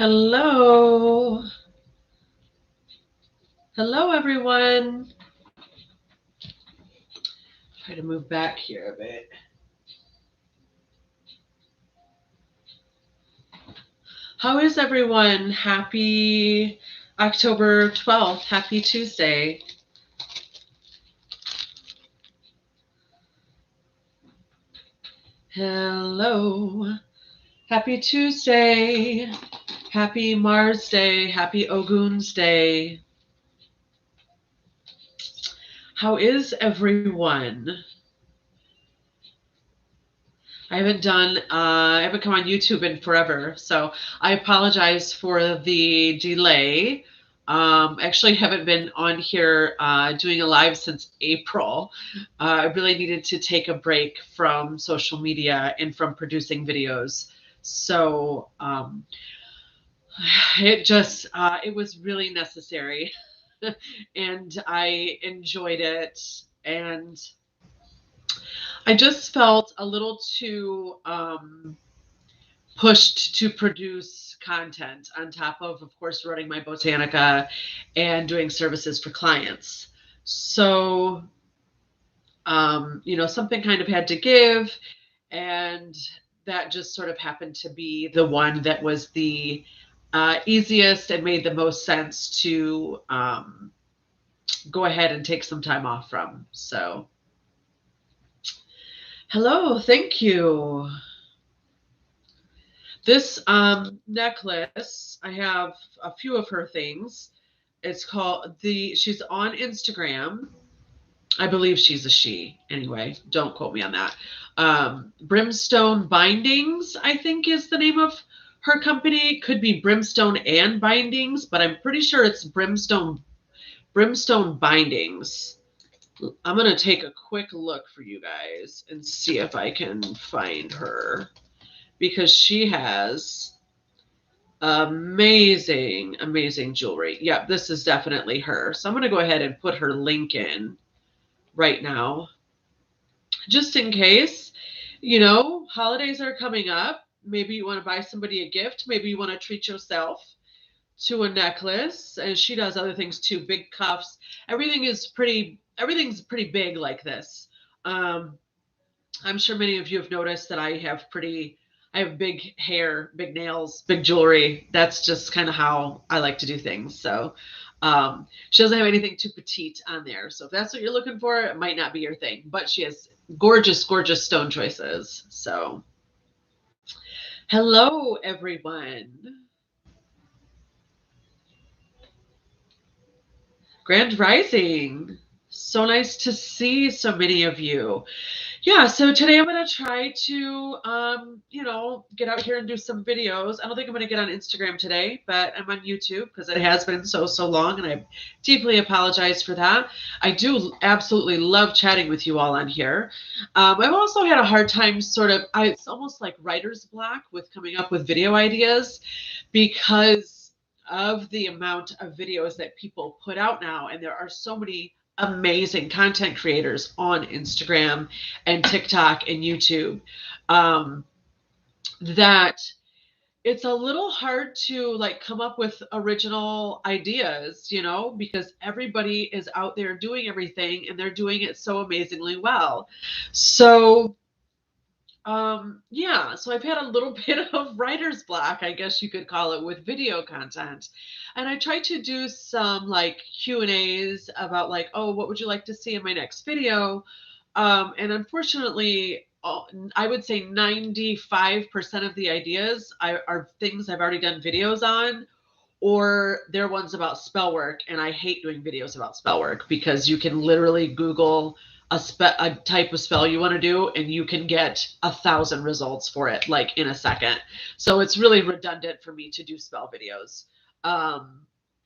Hello. Hello, everyone. Try to move back here a bit. How is everyone? Happy October 12th. Happy Tuesday. Hello. Happy Tuesday. Happy Mars Day. Happy Ogun's Day. How is everyone? I haven't come on YouTube in forever, so I apologize for the delay. Actually haven't been on here doing a live since April. I really needed to take a break from social media and from producing videos. So it was really necessary and I enjoyed it. And I just felt a little too pushed to produce content on top of course, running my Botanica and doing services for clients. So, something kind of had to give, and that just sort of happened to be the one that was the easiest and made the most sense to go ahead and take some time off from. So, hello, thank you. This necklace, I have a few of her things. She's on Instagram. I believe she's a she. Anyway, don't quote me on that. Brimstone Bindings, I think, is the name of her company. Could be Brimstone and Bindings, but I'm pretty sure it's Brimstone Bindings. I'm going to take a quick look for you guys and see if I can find her, because she has amazing, amazing jewelry. Yeah, this is definitely her. So I'm going to go ahead and put her link in right now, just in case. Holidays are coming up. Maybe you want to buy somebody a gift. Maybe you want to treat yourself to a necklace. And she does other things too, big cuffs. Everything's pretty big like this. I'm sure many of you have noticed that I have big hair, big nails, big jewelry. That's just kind of how I like to do things. So she doesn't have anything too petite on there. So if that's what you're looking for, it might not be your thing. But she has gorgeous, gorgeous stone choices. So hello, everyone. Grand Rising. So nice to see so many of you. Yeah, so today I'm going to try to, get out here and do some videos. I don't think I'm going to get on Instagram today, but I'm on YouTube because it has been so long, and I deeply apologize for that. I do absolutely love chatting with you all on here. I've also had a hard time it's almost like writer's block with coming up with video ideas because of the amount of videos that people put out now, and there are so many amazing content creators on Instagram and TikTok and YouTube, that it's a little hard to come up with original ideas, because everybody is out there doing everything and they're doing it so amazingly well. So yeah, so I've had a little bit of writer's block, I guess you could call it, with video content. And I try to do some Q&As about oh, what would you like to see in my next video? And unfortunately, I would say 95% of the ideas are things I've already done videos on, or they're ones about spell work. And I hate doing videos about spell work because you can literally Google a type of spell you want to do and you can get 1,000 results for it in a second. So it's really redundant for me to do spell videos.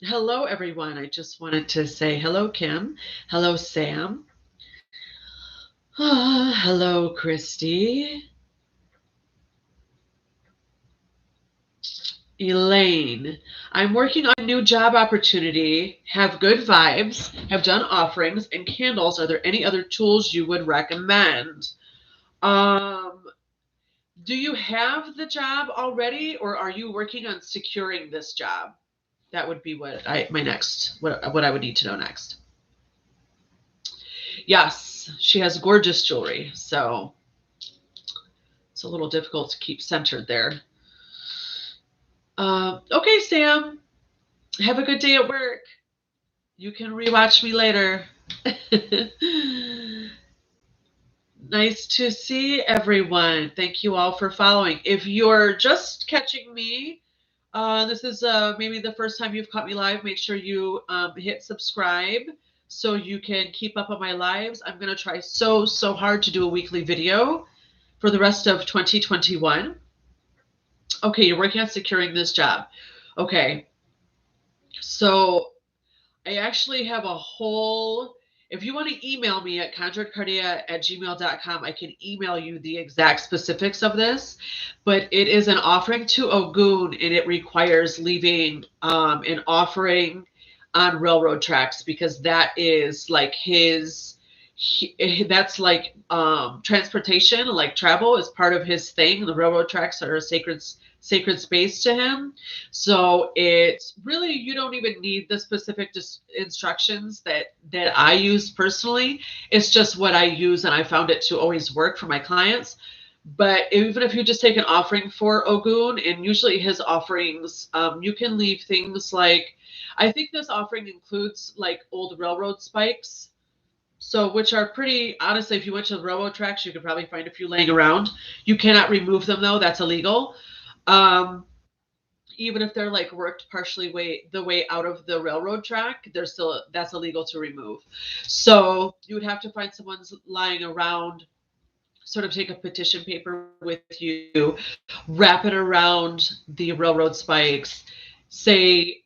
Hello, everyone. I just wanted to say hello, Kim. Hello, Sam. Hello, Christy. Elaine, I'm working on a new job opportunity, have good vibes, have done offerings and candles. Are there any other tools you would recommend? Um, Do you have the job already, or are you working on securing this job? That would be what I would need to know next. Yes, she has gorgeous jewelry, so it's a little difficult to keep centered there. Okay, Sam. Have a good day at work. You can rewatch me later. Nice to see everyone. Thank you all for following. If you're just catching me, this is maybe the first time you've caught me live. Make sure you hit subscribe so you can keep up on my lives. I'm going to try so hard to do a weekly video for the rest of 2021. Okay, you're working on securing this job. Okay, so I actually have a whole, if you want to email me at conjuredcardia@gmail.com, I can email you the exact specifics of this, but it is an offering to Ogun, and it requires leaving an offering on railroad tracks, because that is like that's like transportation, like travel is part of his thing. The railroad tracks are a sacred space to him. So it's really, you don't even need the specific instructions that I use personally. It's just what I use, and I found it to always work for my clients. But even if you just take an offering for Ogun, and usually his offerings, you can leave things like, I think this offering includes like old railroad spikes. So, which are pretty, honestly, if you went to the railroad tracks, you could probably find a few laying around. You cannot remove them though, that's illegal. Even if they're like worked partially the way out of the railroad track, they're still, that's illegal to remove. So you would have to find someone's lying around, sort of take a petition paper with you, wrap it around the railroad spikes, say,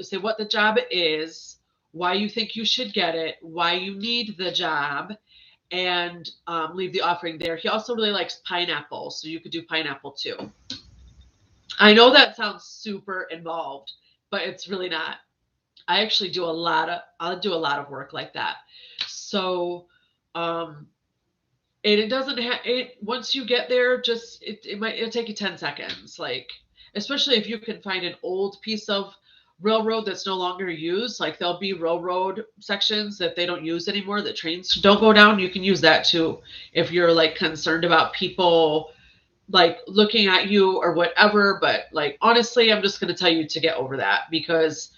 say what the job is, why you think you should get it, why you need the job, and leave the offering there. He also really likes pineapple, so you could do pineapple too. I know that sounds super involved, but it's really not. I actually do I'll do a lot of work like that. So, and it doesn't have it, once you get there, just, it'll take you 10 seconds. Like, especially if you can find an old piece of railroad that's no longer used, like there'll be railroad sections that they don't use anymore, that trains don't go down. You can use that too. If you're like concerned about people like looking at you or whatever. But like, honestly, I'm just going to tell you to get over that, because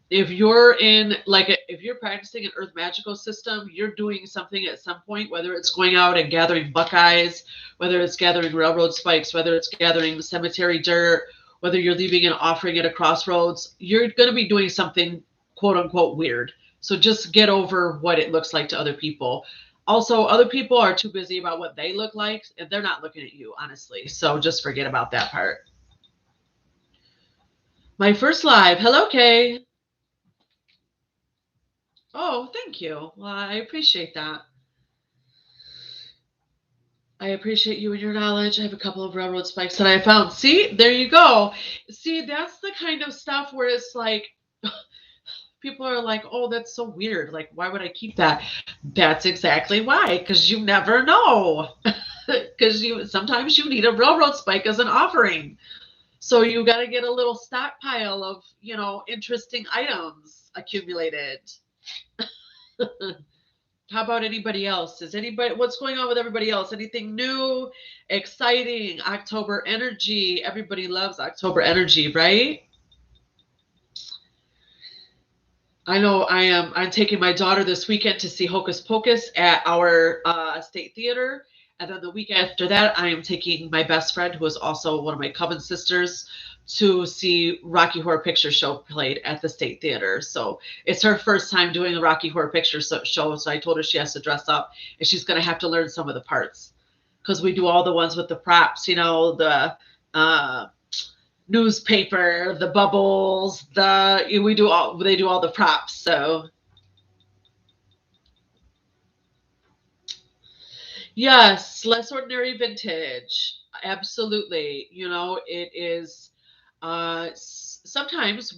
if you're in like if you're practicing an earth magical system, you're doing something at some point, whether it's going out and gathering buckeyes, whether it's gathering railroad spikes, whether it's gathering cemetery dirt, whether you're leaving an offering at a crossroads, you're going to be doing something quote unquote weird. So just get over what it looks like to other people. Also, other people are too busy about what they look like, and they're not looking at you, honestly. So just forget about that part. My first live. Hello, Kay. Oh, thank you. Well, I appreciate that. I appreciate you and your knowledge. I have a couple of railroad spikes that I found. See, there you go. See, that's the kind of stuff where it's like, people are like, oh, that's so weird. Like, why would I keep that? That's exactly why, because you never know. Because sometimes you need a railroad spike as an offering. So you got to get a little stockpile of, interesting items accumulated. How about anybody else? What's going on with everybody else? Anything new, exciting? October energy. Everybody loves October energy, right? I know I'm taking my daughter this weekend to see Hocus Pocus at our state theater. And then the week after that, I am taking my best friend, who is also one of my coven sisters, to see Rocky Horror Picture Show played at the state theater. So it's her first time doing the Rocky Horror Picture Show. So I told her she has to dress up, and she's going to have to learn some of the parts, because we do all the ones with the props, the newspaper, the bubbles, they do all the props. So yes, less ordinary vintage. Absolutely. It is sometimes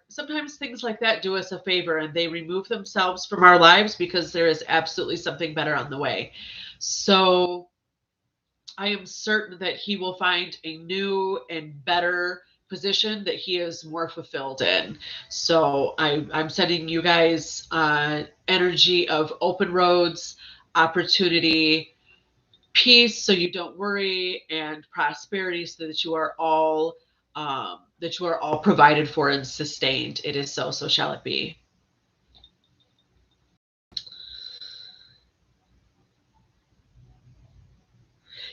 sometimes things like that do us a favor, and they remove themselves from our lives because there is absolutely something better on the way. So I am certain that he will find a new and better position that he is more fulfilled in. So I'm sending you guys energy of open roads, opportunity, peace, so you don't worry, and prosperity, so that you are all provided for and sustained. It is so. So shall it be.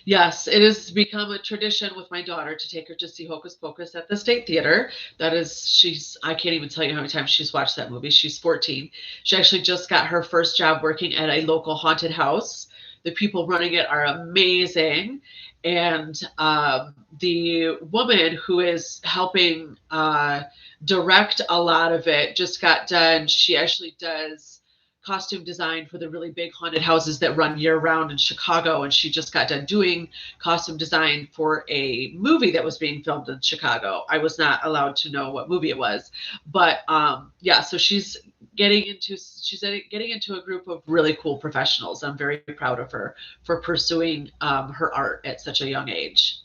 Yes, it has become a tradition with my daughter to take her to see Hocus Pocus at the State Theater. I can't even tell you how many times she's watched that movie. She's 14. She actually just got her first job working at a local haunted house. The people running it are amazing. And the woman who is helping direct a lot of it just got done. She actually does costume design for the really big haunted houses that run year round in Chicago. And she just got done doing costume design for a movie that was being filmed in Chicago. I was not allowed to know what movie it was, but yeah, so she's getting into a group of really cool professionals. I'm very proud of her for pursuing her art at such a young age.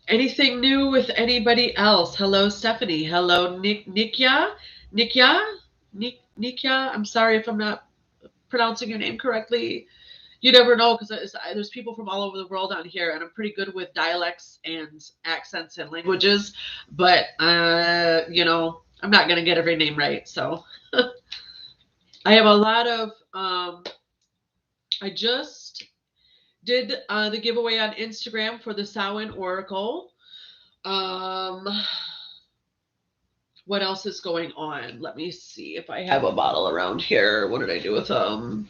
Anything new with anybody else? Hello, Stephanie. Hello, Nikya. Nikya? Nikya? I'm sorry if I'm not pronouncing your name correctly. You never know, because there's people from all over the world on here, and I'm pretty good with dialects and accents and languages. But, I'm not going to get every name right. So I have a lot of, I just did the giveaway on Instagram for the Samhain Oracle. What else is going on? Let me see if I have a bottle around here. What did I do with them?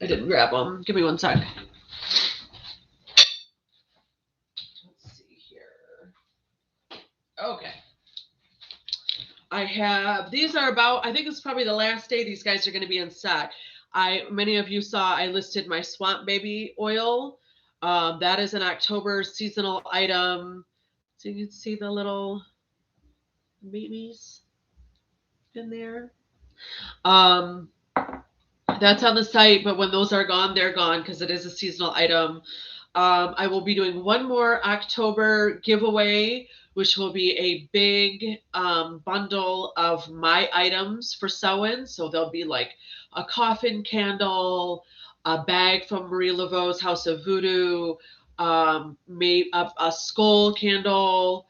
I didn't grab them. Give me one sec. Let's see here. Okay. These are about, I think it's probably the last day these guys are going to be in stock. Many of you saw I listed my Swamp Baby oil. That is an October seasonal item. So you can see the little babies in there. That's on the site, but when those are gone, they're gone, because it is a seasonal item. I will be doing one more October giveaway, which will be a big bundle of my items for Samhain. So there'll be like a coffin candle, a bag from Marie Laveau's House of Voodoo, maybe a skull candle.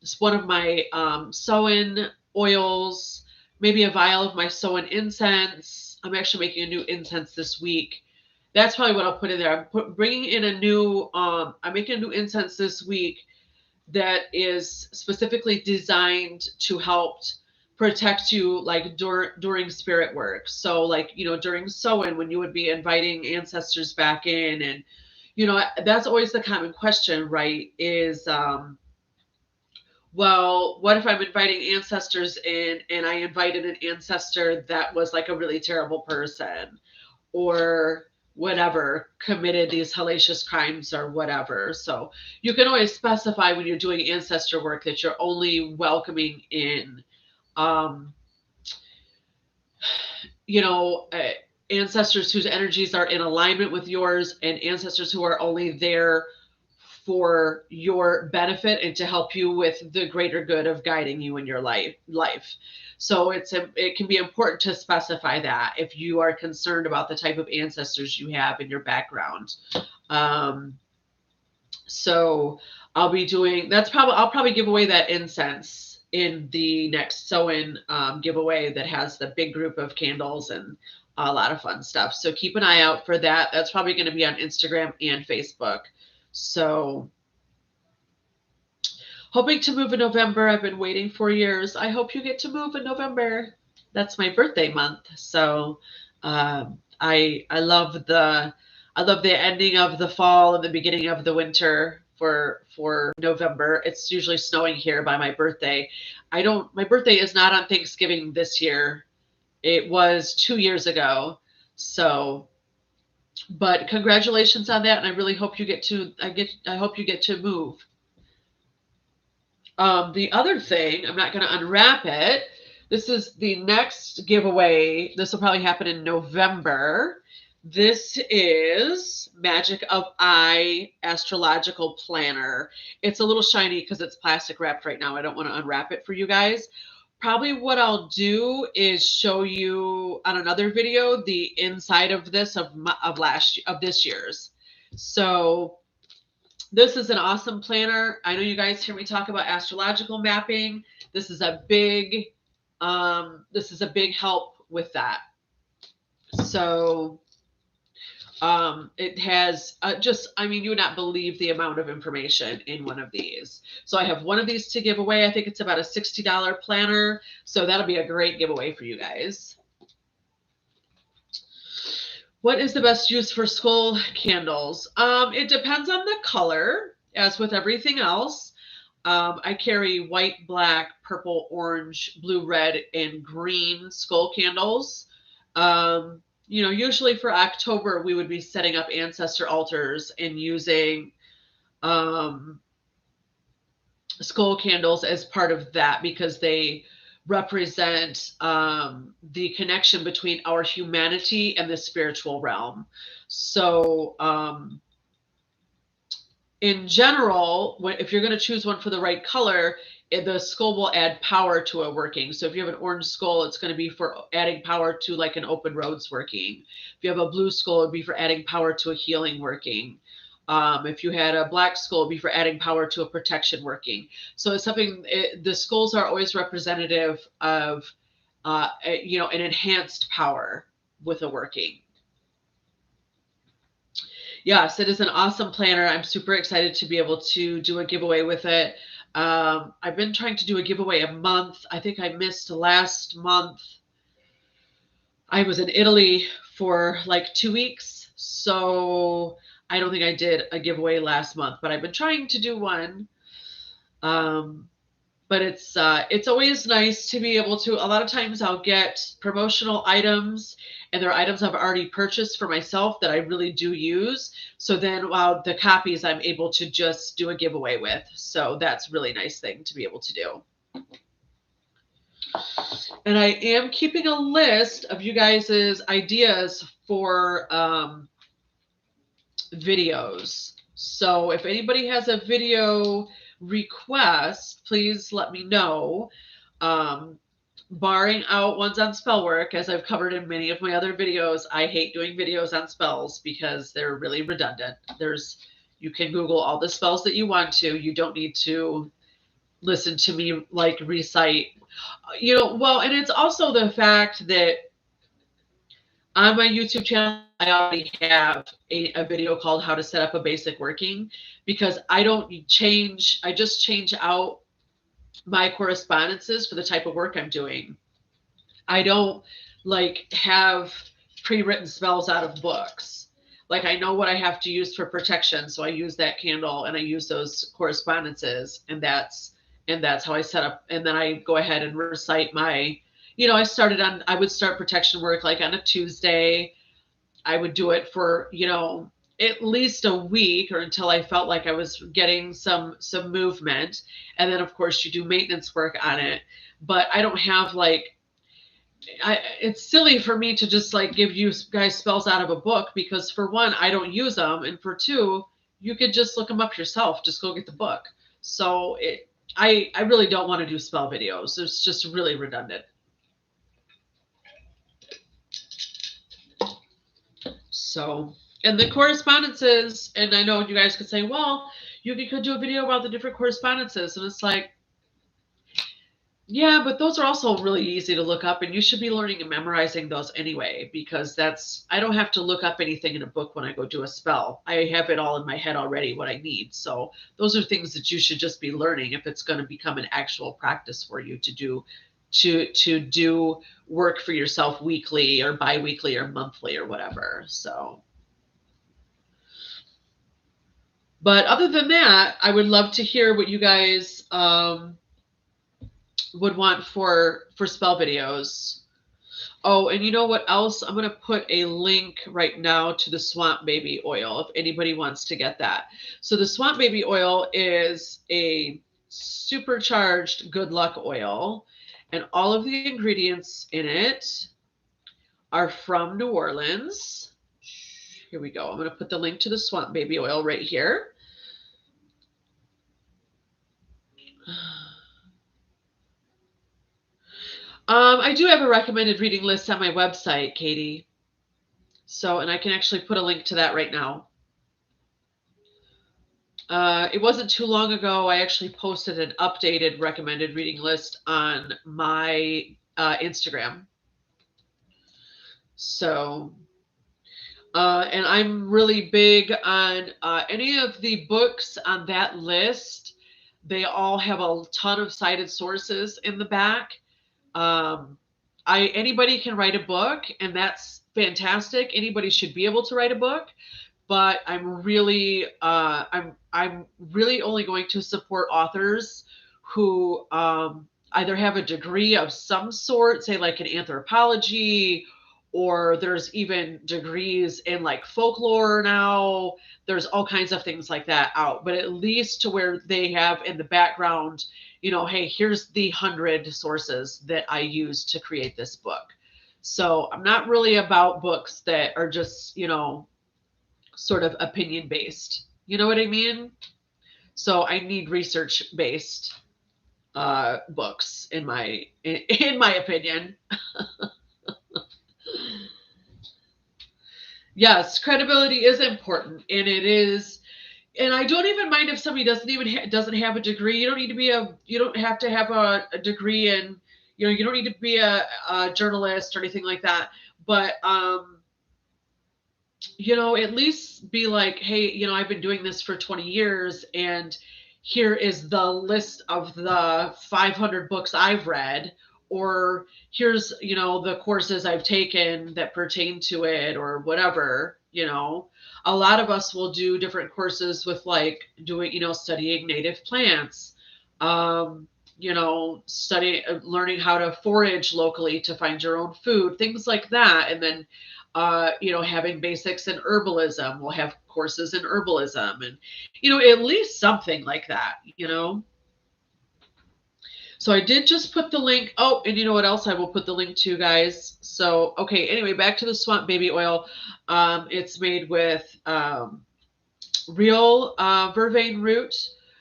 It's one of my Samhain oils, maybe a vial of my Samhain incense. I'm actually making a new incense this week. That's probably what I'll put in there. Bringing in I'm making a new incense this week that is specifically designed to help protect you, like during spirit work. So like, during Samhain, when you would be inviting ancestors back in, and, that's always the common question, right? Is, well, what if I'm inviting ancestors in and I invited an ancestor that was like a really terrible person, or whatever, committed these hellacious crimes or whatever. So you can always specify when you're doing ancestor work that you're only welcoming in, um, you know, uh, ancestors whose energies are in alignment with yours, and ancestors who are only there for your benefit and to help you with the greater good of guiding you in your life. So it can be important to specify that if you are concerned about the type of ancestors you have in your background. So I'll probably give away that incense in the next Samhain giveaway that has the big group of candles and a lot of fun stuff. So keep an eye out for that. That's probably going to be on Instagram and Facebook. So hoping to move in November. I've been waiting for years. I hope you get to move in November. That's my birthday month. So I love the ending of the fall and the beginning of the winter for November. It's usually snowing here by my birthday. My birthday is not on Thanksgiving this year. It was 2 years ago. So, but congratulations on that, and I really hope you get to I hope you get to move. The other thing, I'm not going to unwrap it. This is the next giveaway. This will probably happen in November. This is Magic of Eye Astrological Planner. It's a little shiny because it's plastic wrapped right now. I don't want to unwrap it for you guys. Probably what I'll do is show you on another video the inside of this of this year's. So this is an awesome planner. I know you guys hear me talk about astrological mapping. This is a big help with that. So it has you would not believe the amount of information in one of these. So I have one of these to give away. I think it's about a $60 planner. So that'll be a great giveaway for you guys. What is the best use for skull candles? It depends on the color, as with everything else. I carry white, black, purple, orange, blue, red, and green skull candles. Usually for October, we would be setting up ancestor altars and using skull candles as part of that because they represent the connection between our humanity and the spiritual realm. So, in general, if you're going to choose one for the right color, the skull will add power to a working. So if you have an orange skull, it's going to be for adding power to like an open roads working. If you have a blue skull, it'd be for adding power to a healing working. If you had a black skull, it'd be for adding power to a protection working. So it's something, the skulls are always representative of, an enhanced power with a working. Yes, it is an awesome planner. I'm super excited to be able to do a giveaway with it. I've been trying to do a giveaway a month. I think I missed last month. I was in Italy for like 2 weeks, so I don't think I did a giveaway last month, but I've been trying to do one. But it's always nice to be able to, a lot of times I'll get promotional items and they're items I've already purchased for myself that I really do use. So then the copies I'm able to just do a giveaway with. So that's a really nice thing to be able to do. And I am keeping a list of you guys' ideas for videos. So if anybody has a video request, please let me know. Barring out ones on spell work, as I've covered in many of my other videos, I hate doing videos on spells because they're really redundant. You can Google all the spells that you want to. You don't need to listen to me like recite, and it's also the fact that on my YouTube channel, I already have a video called How to Set Up a Basic Working because I just change out my correspondences for the type of work I'm doing. I don't have pre-written spells out of books. Like I know what I have to use for protection, so I use that candle and I use those correspondences, and that's how I set up. And then I go ahead and recite my, I would start protection work like on a Tuesday. I would do it for, at least a week or until I felt like I was getting some movement. And then of course you do maintenance work on it. But I don't have it's silly for me to just give you guys spells out of a book because for one, I don't use them. And for two, you could just look them up yourself. Just go get the book. So I really don't want to do spell videos. It's just really redundant. So, and the correspondences, and I know you guys could say, well, you could do a video about the different correspondences. And it's like, yeah, but those are also really easy to look up, and you should be learning and memorizing those anyway, because I don't have to look up anything in a book when I go do a spell. I have it all in my head already, what I need. So those are things that you should just be learning if it's going to become an actual practice for you to do work for yourself weekly or bi-weekly or monthly or whatever. So, but other than that, I would love to hear what you guys would want for spell videos. Oh, and you know what else? I'm going to put a link right now to the Swamp Baby oil if anybody wants to get that. So the Swamp Baby oil is a supercharged good luck oil, and all of the ingredients in it are from New Orleans. Here we go. I'm going to put the link to the Swamp Baby oil right here. I do have a recommended reading list on my website, Katie. So, and I can actually put a link to that right now. It wasn't too long ago, I actually posted an updated recommended reading list on my Instagram. So, and I'm really big on any of the books on that list. They all have a ton of cited sources in the back. Anybody can write a book, and that's fantastic. Anybody should be able to write a book, but I'm really only going to support authors who either have a degree of some sort, say like in anthropology, or there's even degrees in like folklore now. There's all kinds of things like that out, but at least to where they have in the background, hey, here's the 100 sources that I used to create this book. So I'm not really about books that are just, sort of opinion based. You know what I mean? So I need research based books in my opinion. Yes, credibility is important, and it is. And I don't even mind if somebody doesn't have a degree. You don't have to have a degree in, you don't need to be a journalist or anything like that. But at least be like, hey, I've been doing this for 20 years, and here is the list of the 500 books I've read, or here's, the courses I've taken that pertain to it, or whatever. A lot of us will do different courses with like studying native plants, learning how to forage locally to find your own food, things like that. And then having basics in herbalism. We'll have courses in herbalism and, at least something like that. So I did just put the link. Oh, and you know what else I will put the link to, guys? So, okay, anyway, back to the Swamp Baby oil. It's made with real vervain root,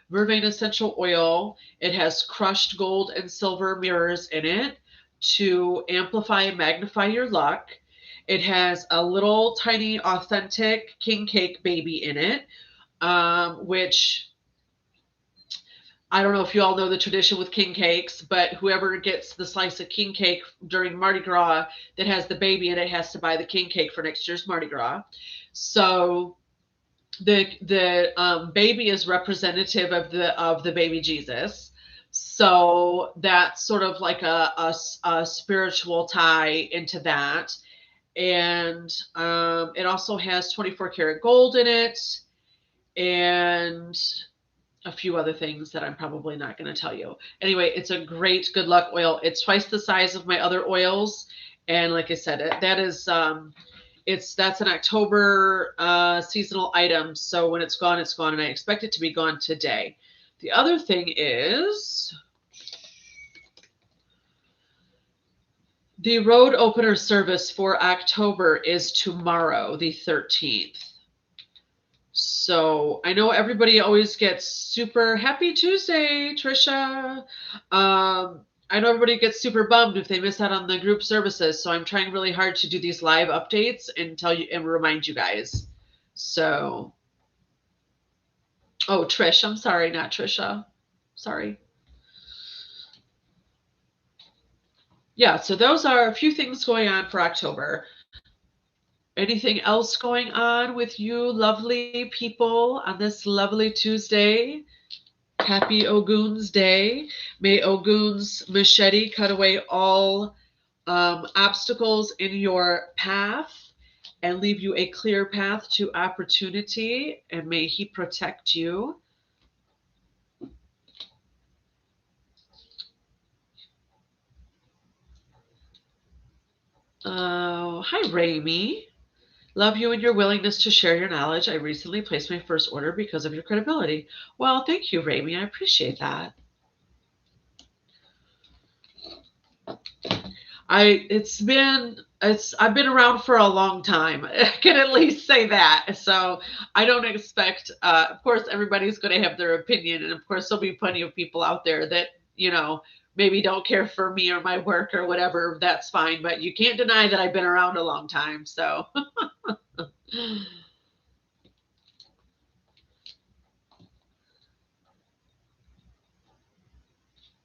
vervain essential oil. It has crushed gold and silver mirrors in it to amplify and magnify your luck. It has a little tiny authentic king cake baby in it, which I don't know if you all know the tradition with king cakes, but whoever gets the slice of king cake during Mardi Gras that has the baby in it has to buy the king cake for next year's Mardi Gras. So the baby is representative of the baby Jesus. So that's sort of like a spiritual tie into that. And it also has 24 karat gold in it and a few other things that I'm probably not going to tell you. Anyway, it's a great good luck oil. It's twice the size of my other oils. And like I said, that's an October seasonal item. So when it's gone, it's gone. And I expect it to be gone today. The other thing is the road opener service for October is tomorrow, the 13th. So I know everybody always gets super happy Tuesday, Trisha. I know everybody gets super bummed if they miss out on the group services. So I'm trying really hard to do these live updates and tell you and remind you guys. So, oh, Trish, I'm sorry, not Trisha. Sorry. Yeah, so those are a few things going on for October. Anything else going on with you lovely people on this lovely Tuesday? Happy Ogun's Day. May Ogun's machete cut away all obstacles in your path and leave you a clear path to opportunity, and may he protect you. Hi, Rami. Love you and your willingness to share your knowledge. I recently placed my first order because of your credibility. Well, thank you, Rami. I appreciate that. I've been around for a long time. I can at least say that. So I don't expect, of course, everybody's going to have their opinion. And of course, there'll be plenty of people out there that, maybe don't care for me or my work or whatever. That's fine. But you can't deny that I've been around a long time. So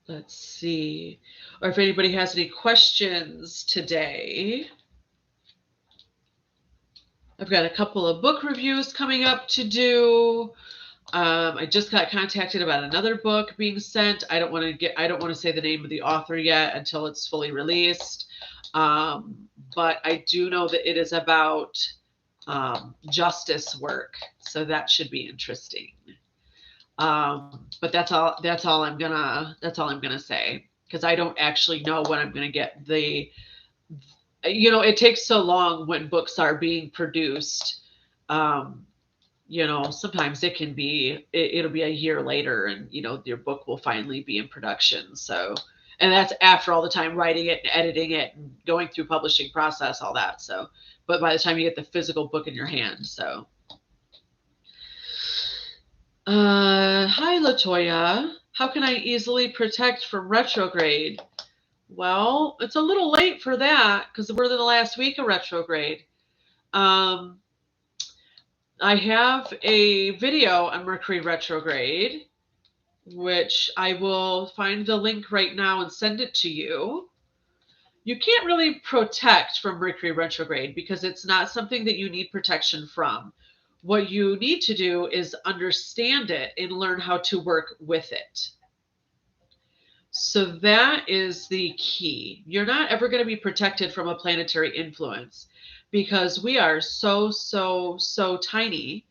let's see. Or if anybody has any questions today. I've got a couple of book reviews coming up to do. I just got contacted about another book being sent. I don't want to say the name of the author yet until it's fully released. But I do know that it is about justice work, so that should be interesting. But that's all I'm gonna say, because I don't actually know when I'm gonna get it takes so long when books are being produced. Sometimes it'll be a year later, and your book will finally be in production. So, and that's after all the time writing it and editing it and going through publishing process, all that. So, but by the time you get the physical book in your hand. So hi Latoya, how can I easily protect from retrograde? Well, it's a little late for that because we're in the last week of retrograde. um I have a video on Mercury retrograde, which I will find the link right now and send it to you. You can't really protect from Mercury retrograde because it's not something that you need protection from. What you need to do is understand it and learn how to work with it. So that is the key. You're not ever going to be protected from a planetary influence because we are so, so, so tiny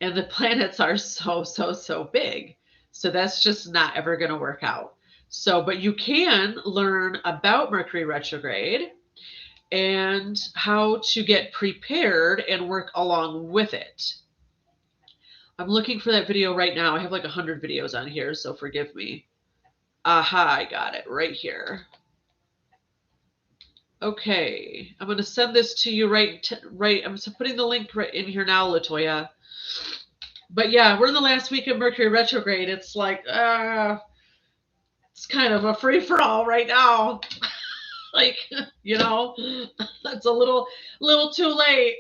and the planets are so, so, so big. So that's just not ever going to work out. So, but you can learn about Mercury retrograde and how to get prepared and work along with it. I'm looking for that video right now. I have like 100 videos on here, so forgive me. Aha, I got it right here. Okay, I'm going to send this to you right. I'm putting the link right in here now, Latoya. But yeah, we're in the last week of Mercury retrograde. It's like, it's kind of a free for all right now. Like, it's a little too late.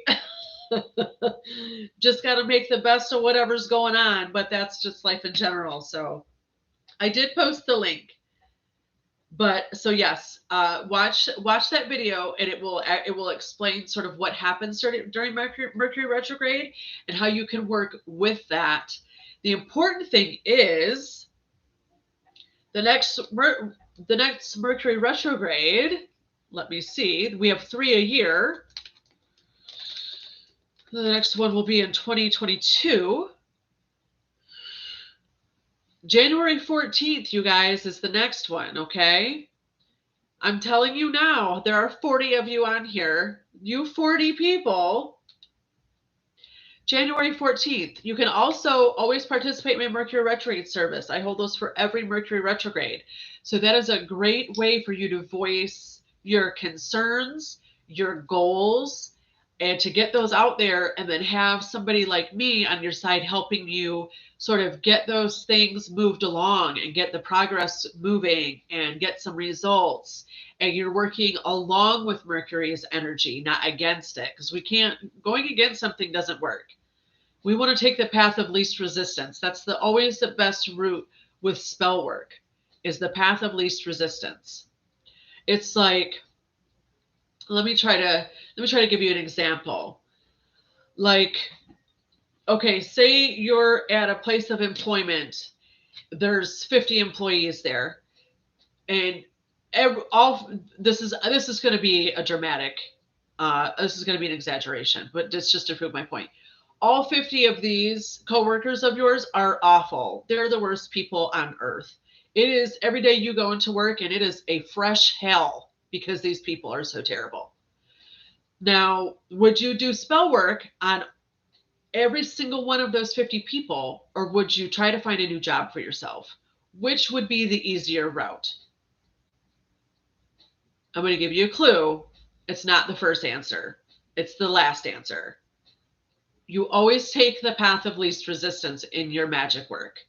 Just got to make the best of whatever's going on, but that's just life in general. So I did post the link. But so yes, watch that video, and it will explain sort of what happens during Mercury retrograde and how you can work with that. The important thing is the next Mercury retrograde. Let me see. We have 3 a year. The next one will be in 2022. January 14th, you guys, is the next one, okay? I'm telling you now, there are 40 of you on here. You 40 people. January 14th. You can also always participate in my Mercury retrograde service. I hold those for every Mercury retrograde. So that is a great way for you to voice your concerns, your goals, and to get those out there, and then have somebody like me on your side helping you sort of get those things moved along and get the progress moving and get some results. And you're working along with Mercury's energy, not against it, because going against something doesn't work. We want to take the path of least resistance. That's always the best route with spell work, is the path of least resistance. It's like, let me try to give you an example. Like, okay, say you're at a place of employment. There's 50 employees there, and this is going to be a dramatic. This is going to be an exaggeration, but it's just to prove my point. All 50 of these coworkers of yours are awful. They're the worst people on earth. It is every day you go into work and it is a fresh hell because these people are so terrible. Now, would you do spell work on every single one of those 50 people, or would you try to find a new job for yourself? Which would be the easier route? I'm going to give you a clue. It's not the first answer. It's the last answer. You always take the path of least resistance in your magic work.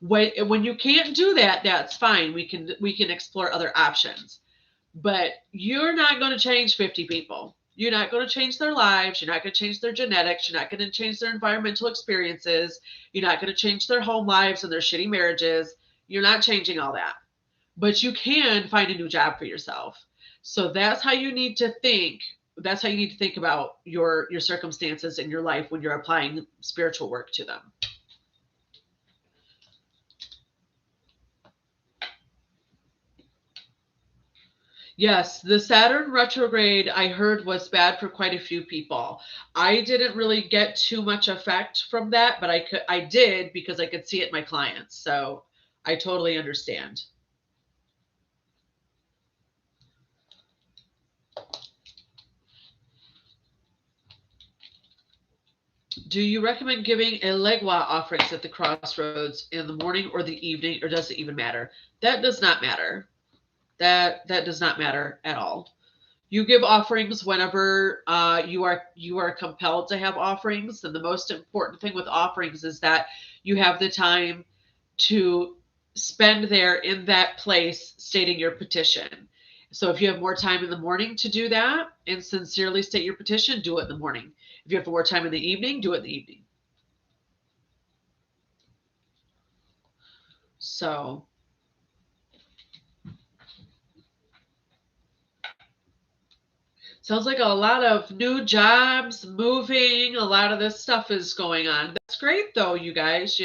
When you can't do that, that's fine. We can explore other options. But you're not going to change 50 people. You're not going to change their lives. You're not going to change their genetics. You're not going to change their environmental experiences. You're not going to change their home lives and their shitty marriages. You're not changing all that. But you can find a new job for yourself. So that's how you need to think. That's how you need to think about your circumstances in your life when you're applying spiritual work to them. Yes, the Saturn retrograde I heard was bad for quite a few people. I didn't really get too much effect from that, but I did because I could see it in my clients. So I totally understand. Do you recommend giving a legua offerings at the crossroads in the morning or the evening, or does it even matter? That does not matter. That does not matter at all. You give offerings whenever you are compelled to have offerings, and the most important thing with offerings is that you have the time to spend there in that place stating your petition. So if you have more time in the morning to do that and sincerely state your petition, do it in the morning. If you have more time in the evening, do it in the evening. So sounds like a lot of new jobs, moving, a lot of this stuff is going on. That's great though, you guys,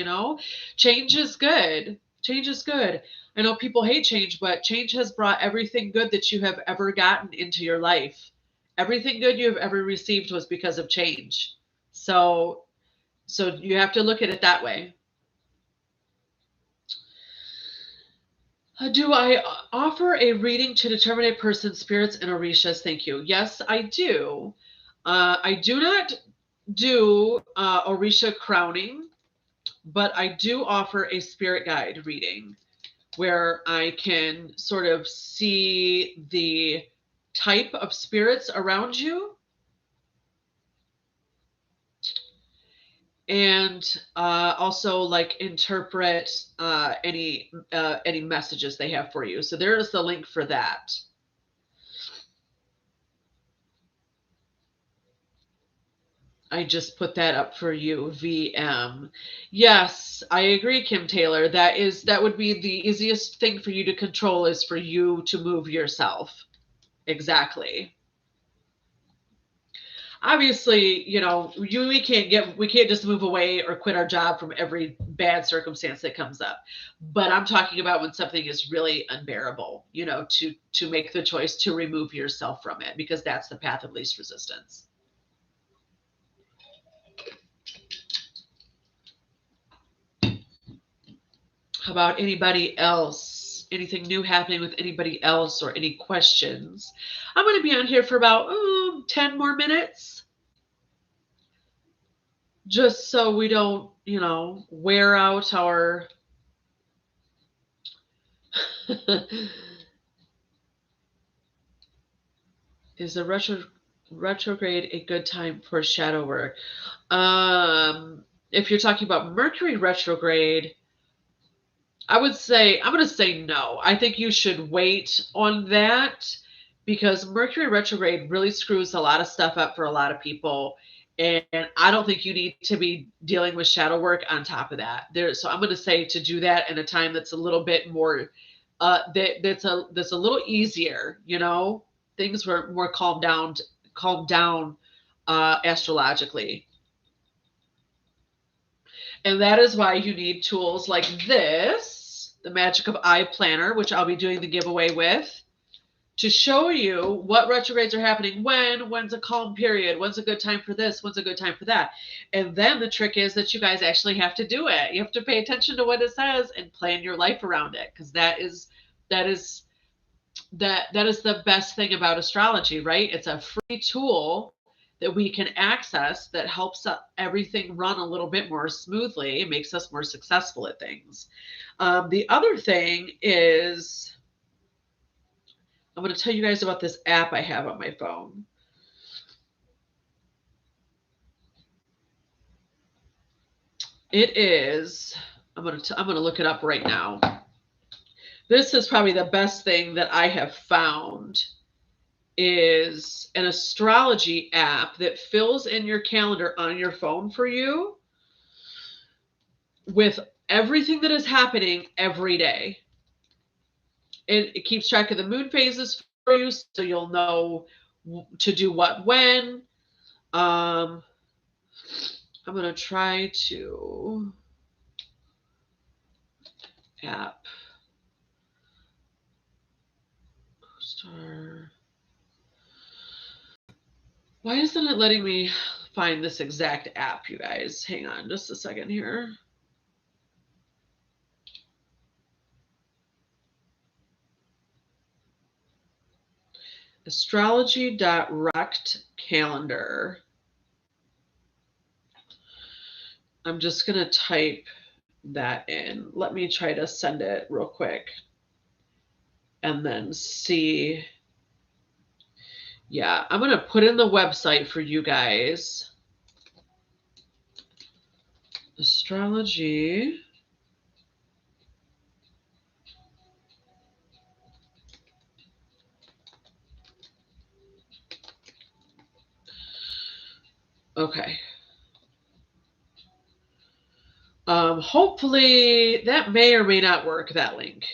Change is good. Change is good. I know people hate change, but change has brought everything good that you have ever gotten into your life. Everything good you have ever received was because of change. So so you have to look at it that way. Do I offer a reading to determine a person's spirits and orishas? Thank you. Yes, I do. I do not do Orisha crowning, but I do offer a spirit guide reading where I can sort of see the type of spirits around you and also like interpret any messages they have for you. So there is the link for that. I just put that up for you, VM. Yes, I agree, Kim Taylor. That would be the easiest thing for you to control is for you to move yourself. Exactly. Obviously, we can't just move away or quit our job from every bad circumstance that comes up. But I'm talking about when something is really unbearable, to make the choice to remove yourself from it because that's the path of least resistance. How about anybody else? Anything new happening with anybody else or any questions? I'm going to be on here for about 10 more minutes just so we don't, wear out our. Is the retrograde a good time for shadow work? If you're talking about Mercury retrograde, I'm going to say no. I think you should wait on that because Mercury retrograde really screws a lot of stuff up for a lot of people. And I don't think you need to be dealing with shadow work on top of that. So I'm going to say to do that in a time that's a little bit more, that's a little easier. Things were more calmed down astrologically. And that is why you need tools like this, the Magic of Eye Planner, which I'll be doing the giveaway with, to show you what retrogrades are happening when's a calm period, when's a good time for this, when's a good time for that. And then the trick is that you guys actually have to do it. You have to pay attention to what it says and plan your life around it because that is the best thing about astrology, right? It's a free tool that we can access that helps everything run a little bit more smoothly. It makes us more successful at things. The other thing is I'm going to tell you guys about this app I have on my phone. It is, I'm going to look it up right now. This is probably the best thing that I have found, is an astrology app that fills in your calendar on your phone for you with everything that is happening every day. It keeps track of the moon phases for you, so you'll know to do what when. I'm going to try to app star. Why isn't it letting me find this exact app, you guys? Hang on just a second here. Astrology.rect calendar. I'm just going to type that in. Let me try to send it real quick and then see. Yeah, I'm going to put in the website for you guys. Astrology. Okay. Hopefully that may or may not work, that link.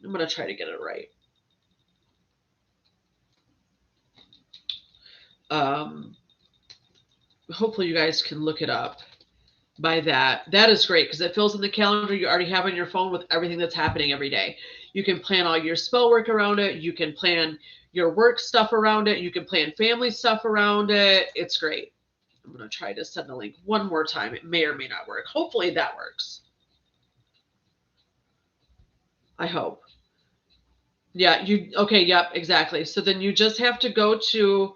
I'm going to try to get it right. Hopefully you guys can look it up by that. That is great because it fills in the calendar you already have on your phone with everything that's happening every day. You can plan all your spell work around it. You can plan your work stuff around it. You can plan family stuff around it. It's great. I'm going to try to send the link one more time. It may or may not work. Hopefully that works. I hope. Yeah, okay, yep, exactly. So then you just have to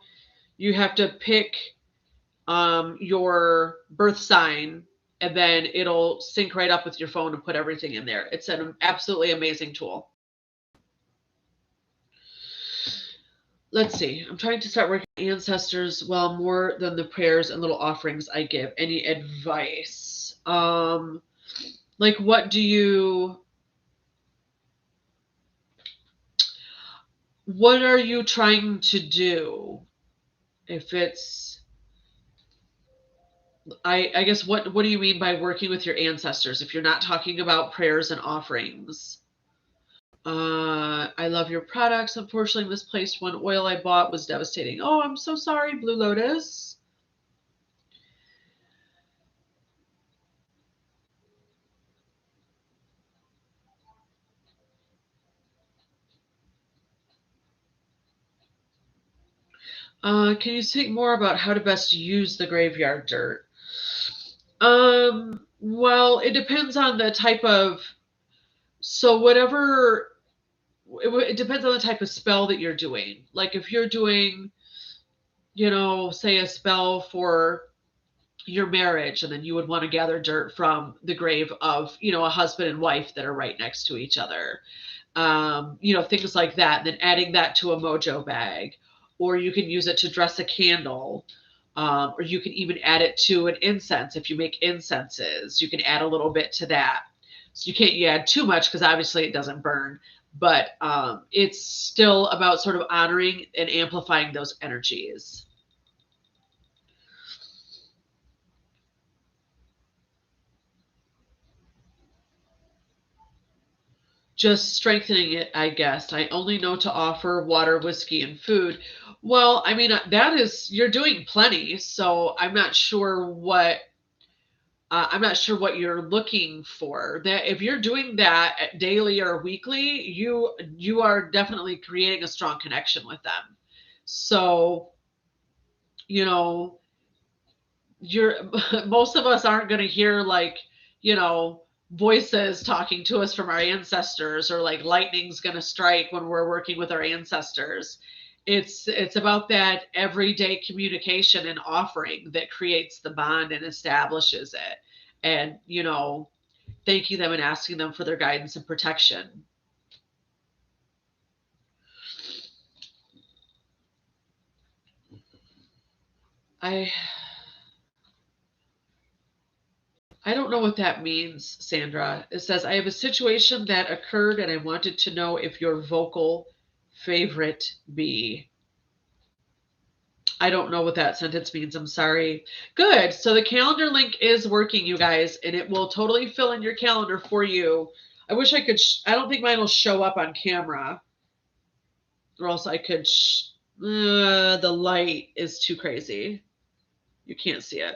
you have to pick your birth sign, and then it'll sync right up with your phone and put everything in there. It's an absolutely amazing tool. Let's see. I'm trying to start working with ancestors well more than the prayers and little offerings I give. Any advice? Like what are you trying to do? If it's I guess what do you mean by working with your ancestors if you're not talking about prayers and offerings? I love your products. Unfortunately, misplaced one oil I bought was devastating. Oh, I'm so sorry, Blue Lotus. Can you speak more about how to best use the graveyard dirt? Well, it depends on the type of, so whatever, it depends on the type of spell that you're doing. Like if you're doing, say a spell for your marriage, and then you would want to gather dirt from the grave of, a husband and wife that are right next to each other. Things like that, and then adding that to a mojo bag, or you can use it to dress a candle, or you can even add it to an incense. If you make incenses, you can add a little bit to that. So you add too much because obviously it doesn't burn, but it's still about sort of honoring and amplifying those energies. Just strengthening it, I guess. I only know to offer water, whiskey, and food. Well, I mean, you're doing plenty, so I'm not sure what you're looking for. That if you're doing that daily or weekly, you are definitely creating a strong connection with them. So, you know, you're most of us aren't going to hear like, you know, voices talking to us from our ancestors, or like lightning's going to strike when we're working with our ancestors. It's about that everyday communication and offering that creates the bond and establishes it, and thanking them and asking them for their guidance and protection. I I don't know what that means, Sandra. It says, I have a situation that occurred and I wanted to know if your vocal favorite be. I don't know what that sentence means. I'm sorry. Good. So the calendar link is working, you guys, and it will totally fill in your calendar for you. I wish I could. I don't think mine will show up on camera, or else I could. The light is too crazy. You can't see it.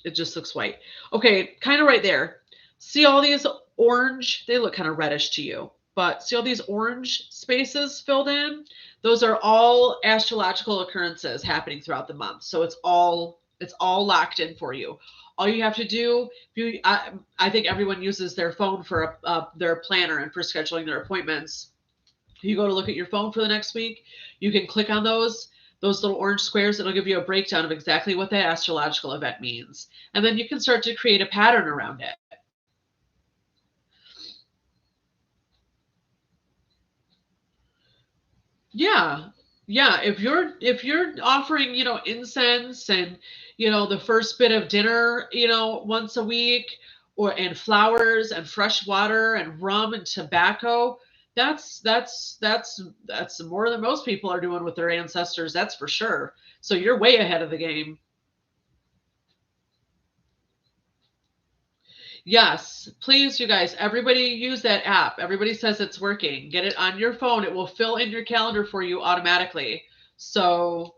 It just looks white. Okay, kind of right there. See all these orange? They look kind of reddish to you, but see all these orange spaces filled in? Those are all astrological occurrences happening throughout the month. So it's all locked in for you. All you have to do, I think everyone uses their phone for their planner and for scheduling their appointments. You go to look at your phone for the next week, you can click on those little orange squares. It'll give you a breakdown of exactly what that astrological event means. And then you can start to create a pattern around it. Yeah. Yeah, if you're offering, incense and, the first bit of dinner, once a week, and flowers and fresh water and rum and tobacco, that's more than most people are doing with their ancestors, that's for sure. So you're way ahead of the game. Yes, please, you guys, everybody use that app. Everybody says it's working. Get it on your phone. It will fill in your calendar for you automatically. So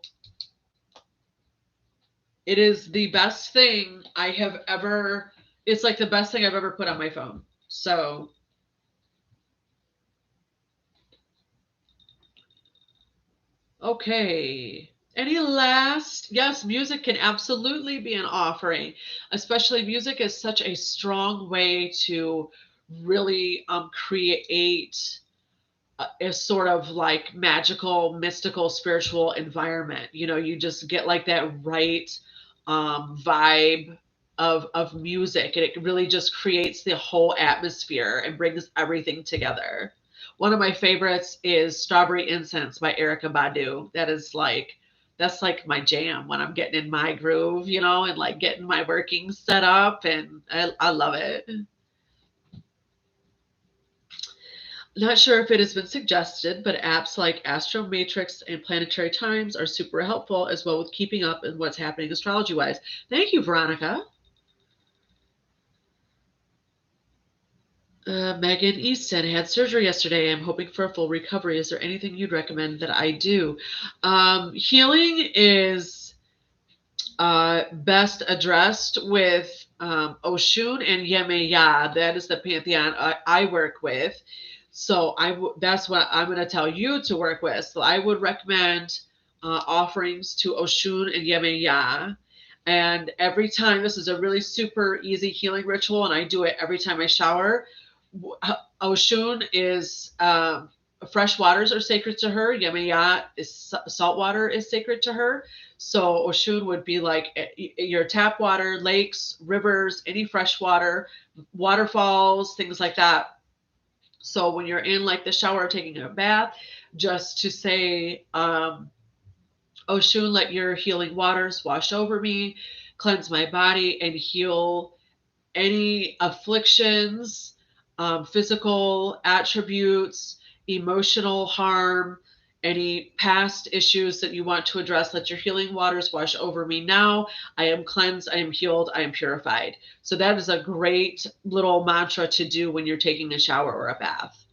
it is the best thing I have ever, it's like the best thing I've ever put on my phone. So, okay. Any last? Yes, music can absolutely be an offering. Especially music is such a strong way to really create a sort of like magical, mystical, spiritual environment. You just get like that right vibe of music, and it really just creates the whole atmosphere and brings everything together. One of my favorites is Strawberry Incense by Erica Badu. That's like my jam when I'm getting in my groove, and like getting my working set up, and I love it. Not sure if it has been suggested, but apps like Astro Matrix and Planetary Times are super helpful as well with keeping up in what's happening astrology wise. Thank you, Veronica. Megan Easton had surgery yesterday. I'm hoping for a full recovery. Is there anything you'd recommend that I do? Healing is best addressed with Oshun and Yemeya. That is the pantheon I work with. So that's what I'm going to tell you to work with. So I would recommend offerings to Oshun and Yemeya. And every time, this is a really super easy healing ritual, and I do it every time I shower. Oshun is fresh waters are sacred to her. Yemeya is salt water is sacred to her. So Oshun would be like your tap water, lakes, rivers, any fresh water, waterfalls, things like that. So when you're in like the shower or taking a bath, just to say, Oshun, let your healing waters wash over me, cleanse my body, and heal any afflictions, physical attributes, emotional harm, any past issues that you want to address. Let your healing waters wash over me now. I am cleansed, I am healed, I am purified. So that is a great little mantra to do when you're taking a shower or a bath.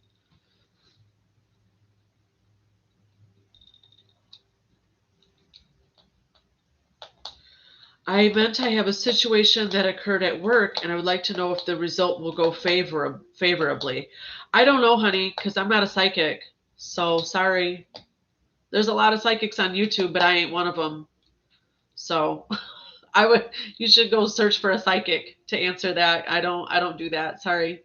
I meant I have a situation that occurred at work and I would like to know if the result will go favorably. I don't know, honey, because I'm not a psychic. So sorry. There's a lot of psychics on YouTube, but I ain't one of them. So you should go search for a psychic to answer that. I don't do that. Sorry.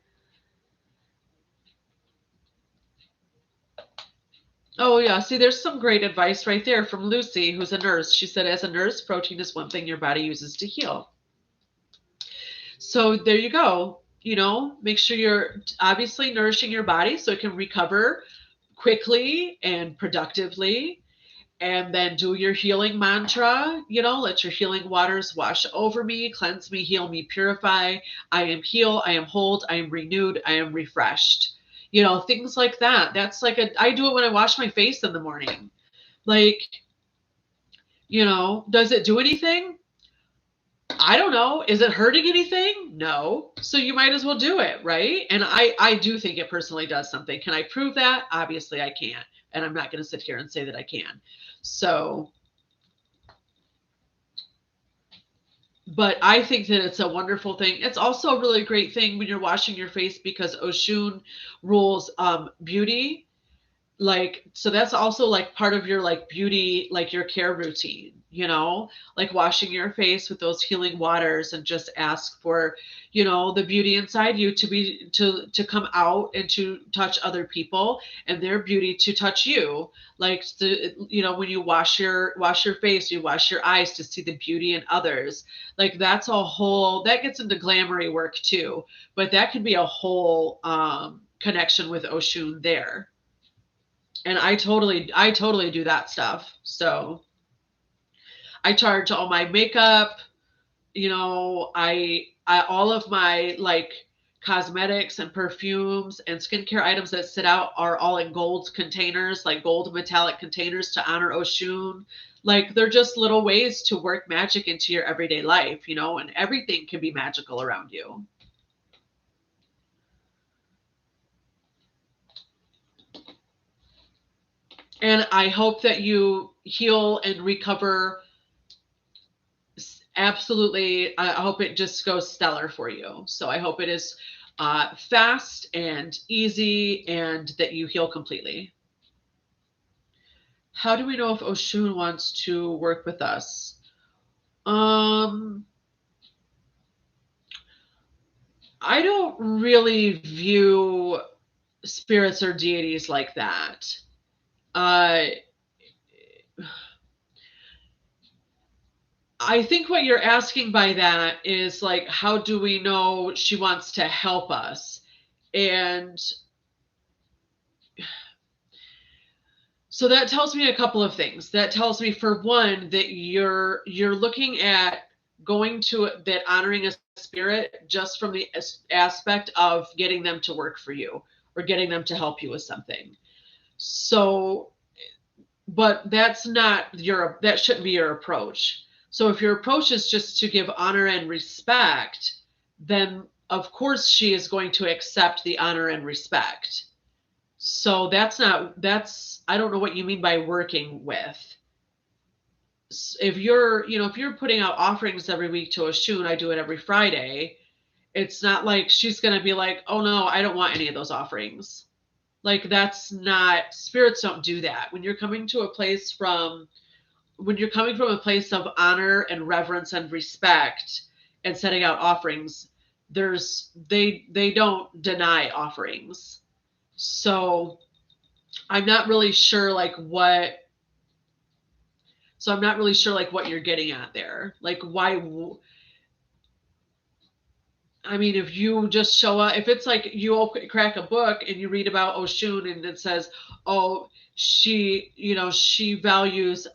Oh yeah, see, there's some great advice right there from Lucy, who's a nurse. She said, as a nurse, protein is one thing your body uses to heal. So there you go. Make sure you're obviously nourishing your body so it can recover quickly and productively. And then do your healing mantra, let your healing waters wash over me, cleanse me, heal me, purify. I am healed, I am whole, I am renewed, I am refreshed. Things like that. That's like I do it when I wash my face in the morning. Like, does it do anything? I don't know. Is it hurting anything? No. So you might as well do it, right? And I do think it personally does something. Can I prove that? Obviously I can't. And I'm not going to sit here and say that I can. So, but I think that it's a wonderful thing. It's also a really great thing when you're washing your face because Oshun rules beauty. Like, so that's also like part of your like beauty, like your care routine, like washing your face with those healing waters and just ask for, the beauty inside you to come out and to touch other people and their beauty to touch you. Like, when you wash your face, you wash your eyes to see the beauty in others. Like, that gets into glamoury work too, but that could be a whole connection with Oshun there. And I totally do that stuff. So I charge all my makeup, I all of my like cosmetics and perfumes and skincare items that sit out are all in gold containers, like gold metallic containers to honor Oshun. Like, they're just little ways to work magic into your everyday life, and everything can be magical around you. And I hope that you heal and recover. Absolutely. I hope it just goes stellar for you. So I hope it is fast and easy and that you heal completely. How do we know if Oshun wants to work with us? I don't really view spirits or deities like that. Uh, I think what you're asking by that is like, how do we know she wants to help us? And so that tells me a couple of things. That tells me, for one, that you're looking at going to that, honoring a spirit just from the aspect of getting them to work for you or getting them to help you with something. So, but that shouldn't be your approach. So if your approach is just to give honor and respect, then of course she is going to accept the honor and respect. So I don't know what you mean by working with. If you're putting out offerings every week to Oshun, I do it every Friday. It's not like she's going to be like, oh no, I don't want any of those offerings. Like, that's not, spirits don't do that. When you're coming from a place of honor and reverence and respect and setting out offerings, they don't deny offerings. So I'm not really sure like what what you're getting at there. Like, why? I mean, if you just show up, if it's like you crack a book and you read about Oshun and it says, oh, she values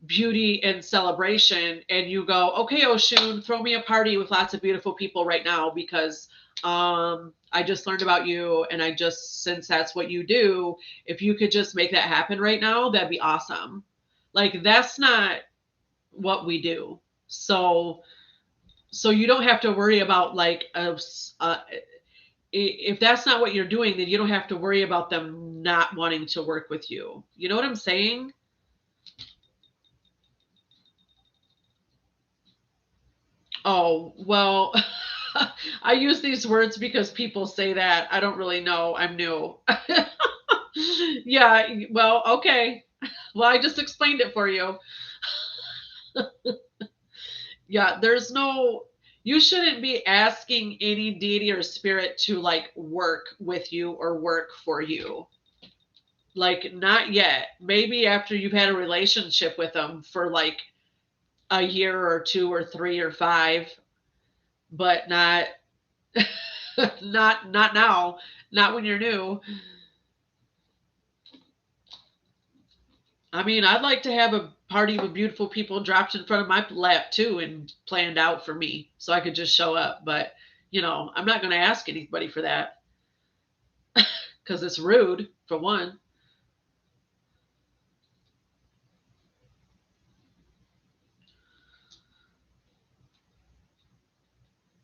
beauty and celebration, and you go, okay, Oshun, throw me a party with lots of beautiful people right now because I just learned about you, and since that's what you do, if you could just make that happen right now, that'd be awesome. Like, that's not what we do. So you don't have to worry about like if that's not what you're doing, then you don't have to worry about them not wanting to work with you. You know what I'm saying? Oh, well, I use these words because people say that. I don't really know. I'm new. Yeah, well, okay. Well, I just explained it for you. Yeah, you shouldn't be asking any deity or spirit to like work with you or work for you. Like, not yet. Maybe after you've had a relationship with them for like a year or two or three or five, but not not now. Not when you're new. I mean, I'd like to have a party with beautiful people dropped in front of my lap too and planned out for me so I could just show up. But, I'm not going to ask anybody for that because it's rude, for one.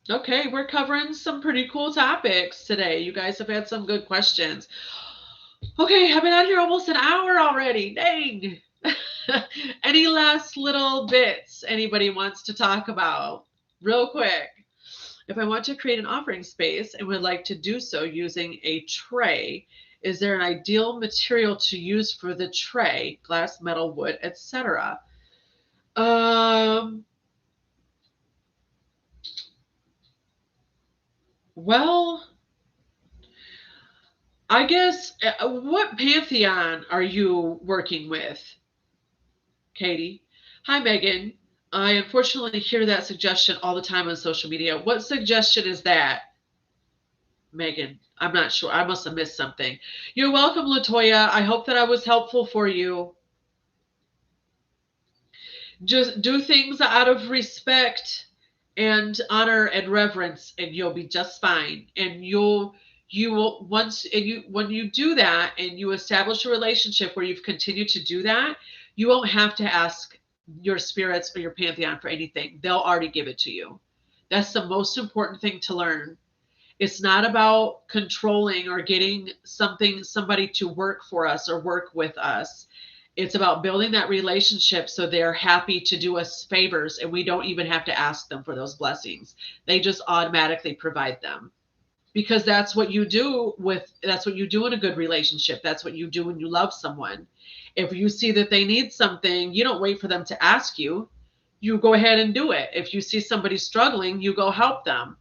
Okay, we're covering some pretty cool topics today. You guys have had some good questions. Okay, I've been on here almost an hour already. Dang. Any last little bits anybody wants to talk about? Real quick. If I want to create an offering space and would like to do so using a tray, is there an ideal material to use for the tray? Glass, metal, wood, etc. Um, well, I guess what pantheon are you working with, Katie? Hi, Megan. I unfortunately hear that suggestion all the time on social media. What suggestion is that, Megan? I'm not sure. I must have missed something. You're welcome, Latoya. I hope that I was helpful for you. Just do things out of respect and honor and reverence, and you'll be just fine. And you will once and you when you do that and you establish a relationship where you've continued to do that, you won't have to ask your spirits or your pantheon for anything. They'll already give it to you. That's the most important thing to learn. It's not about controlling or getting somebody to work for us or work with us. It's about building that relationship so they're happy to do us favors and we don't even have to ask them for those blessings. They just automatically provide them. Because that's what you do in a good relationship. That's what you do when you love someone. If you see that they need something, you don't wait for them to ask you. You go ahead and do it. If you see somebody struggling, you go help them.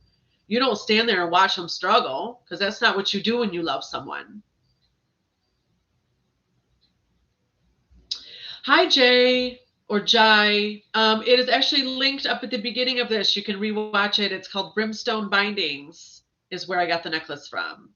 You don't stand there and watch them struggle because that's not what you do when you love someone. Hi, Jay or Jai. It is actually linked up at the beginning of this. You can rewatch it. It's called Brimstone Bindings, is where I got the necklace from.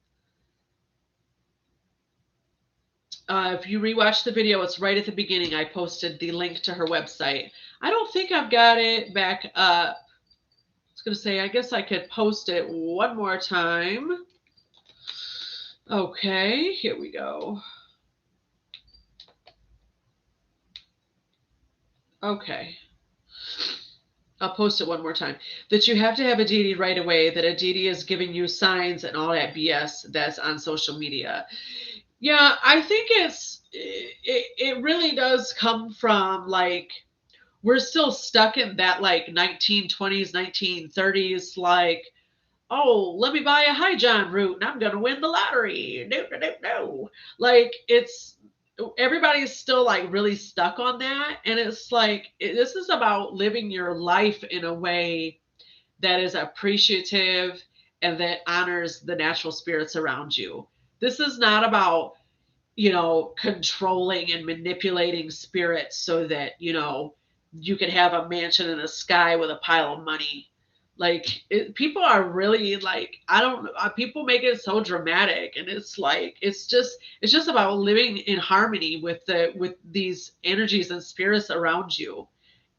If you rewatch the video, it's right at the beginning. I posted the link to her website. I don't think I've got it back up. I was going to say, I guess I could post it one more time. Okay, here we go. Okay. I'll post it one more time. That you have to have a deity right away, that a deity is giving you signs and all that BS that's on social media. Yeah, I think it really does come from like we're still stuck in that like 1920s, 1930s, like, oh, let me buy a high John route and I'm gonna win the lottery. No, no, no, no. Like it's everybody's still like really stuck on that, and it's like this is about living your life in a way that is appreciative and that honors the natural spirits around you. This is not about controlling and manipulating spirits so that, you can have a mansion in the sky with a pile of money. Like, people are really like, I don't know, people make it so dramatic. And it's like, it's just about living in harmony with these energies and spirits around you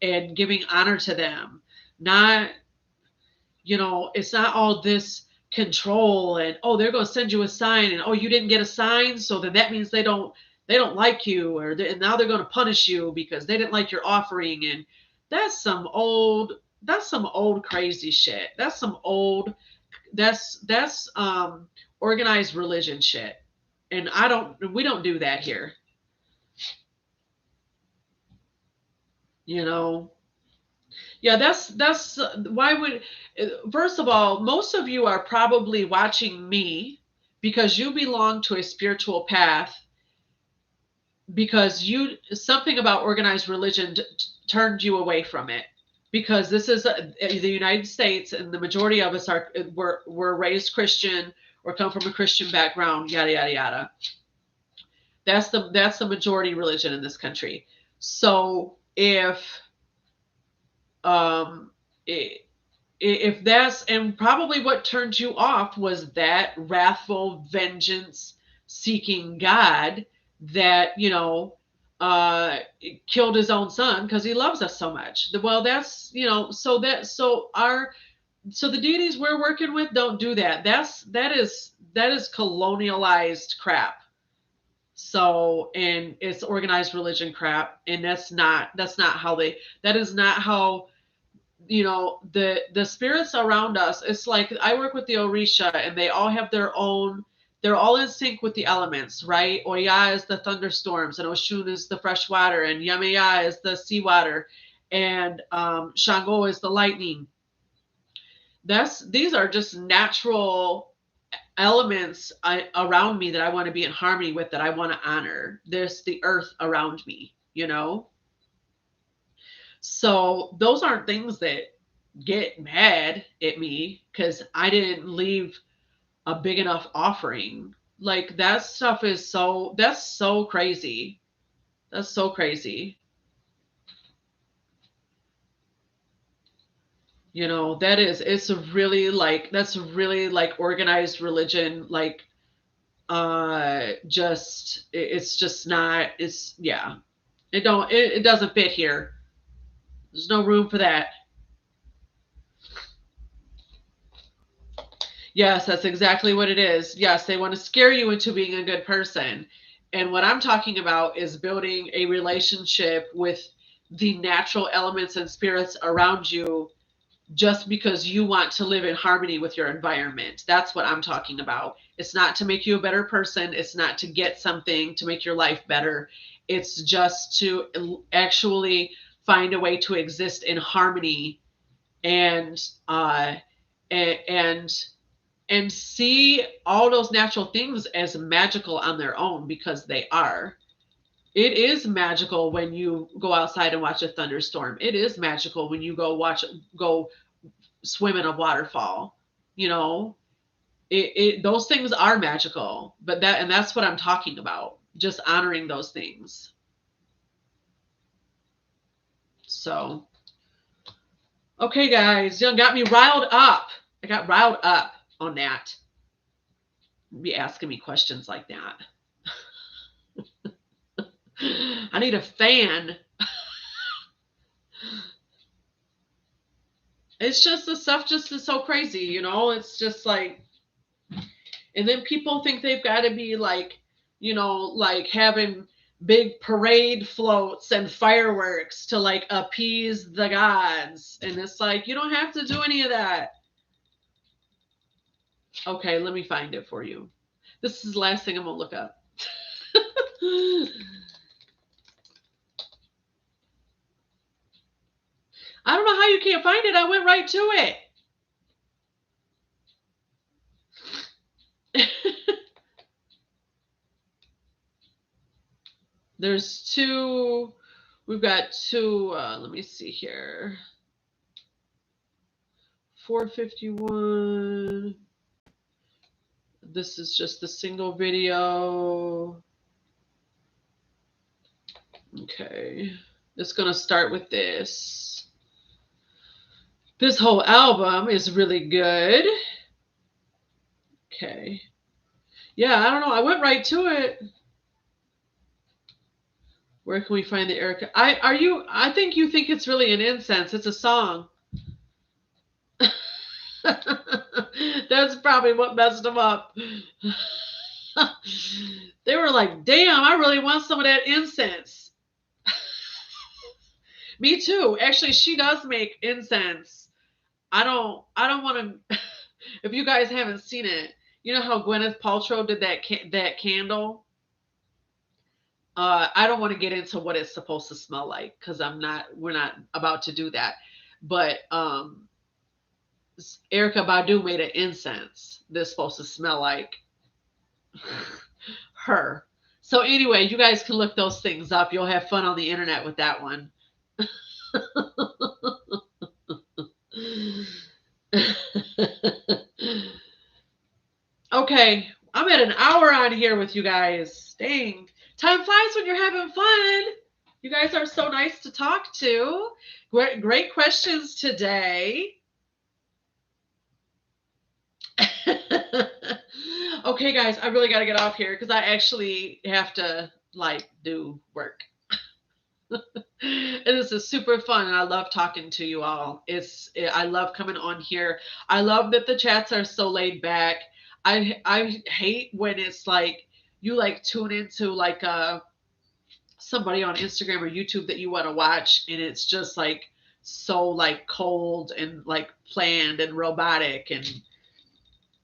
and giving honor to them. Not, it's not all this control and oh they're going to send you a sign and oh you didn't get a sign so then that means they don't like you or and now they're going to punish you because they didn't like your offering. And that's some old crazy shit. That's organized religion shit. And we don't do that here, you know. Yeah, that's why would first of all, most of you are probably watching me because you belong to a spiritual path because you something about organized religion turned you away from it because this is the United States and the majority of us were raised Christian or come from a Christian background, yada yada yada. That's the majority religion in this country. So um, if that's and probably what turned you off was that wrathful vengeance seeking God that killed his own son because he loves us so much. Well, that's, so the deities we're working with don't do that. That is colonialized crap. So, and it's organized religion crap, and that's not how that is not how, the spirits around us. It's like I work with the Orisha, and they all have their own. They're all in sync with the elements, right? Oya is the thunderstorms, and Oshun is the fresh water, and Yamaya is the seawater, and Shango is the lightning. These are just natural elements around me that I want to be in harmony with, that I want to honor. There's the earth around me. So those aren't things that get mad at me because I didn't leave a big enough offering. Like that stuff that's so crazy. That's so crazy. That's really like organized religion, like it's just not, it's, yeah, it doesn't fit here. There's no room for that. Yes, that's exactly what it is. Yes, they want to scare you into being a good person. And what I'm talking about is building a relationship with the natural elements and spirits around you, just because you want to live in harmony with your environment. That's what I'm talking about. It's not to make you a better person. It's not to get something to make your life better. It's just to actually find a way to exist in harmony, and and and see all those natural things as magical on their own, because they are. It is magical when you go outside and watch a thunderstorm. It is magical when you go swim in a waterfall. You know, those things are magical. That's what I'm talking about. Just honoring those things. So, okay, guys, you got me riled up. I got riled up on that. Be asking me questions like that. I need a fan. It's just, the stuff just is so crazy. It's just like, and then people think they've got to be like having big parade floats and fireworks to like appease the gods. And it's like, you don't have to do any of that. Okay, let me find it for you. This is the last thing I'm going to look up. I don't know how you can't find it. I went right to it. There's two. We've got two. Let me see here. 451. This is just the single video. Okay. It's going to start with this. This whole album is really good. Okay. Yeah, I don't know. I went right to it. Where can we find the Erica? I think you think it's really an incense. It's a song. That's probably what messed them up. They were like, damn, I really want some of that incense. Me too. Actually, she does make incense. I don't want to. If you guys haven't seen it, you know how Gwyneth Paltrow did that candle. I don't want to get into what it's supposed to smell like, because we're not about to do that. But Erykah Badu made an incense that's supposed to smell like her. So anyway, you guys can look those things up. You'll have fun on the internet with that one. Okay, I'm at an hour on here with you guys. Dang. Time flies when you're having fun. You guys are so nice to talk to. Great questions today. Okay, guys, I really got to get off here because I actually have to do work. And this is super fun, and I love talking to you all. I love coming on here. I love that the chats are so laid back. I hate when it's like you like tune into like somebody on Instagram or YouTube that you want to watch, and it's just like so like cold and like planned and robotic. And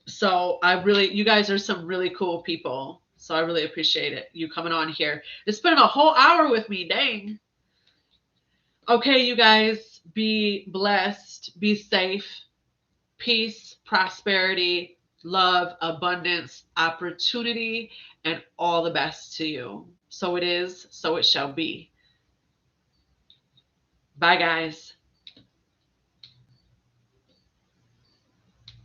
so you guys are some really cool people. So I really appreciate it. You coming on here. It's been a whole hour with me. Dang. Okay, you guys, be blessed, be safe, peace, prosperity, love, abundance, opportunity, and all the best to you. So it is, so it shall be. Bye, guys.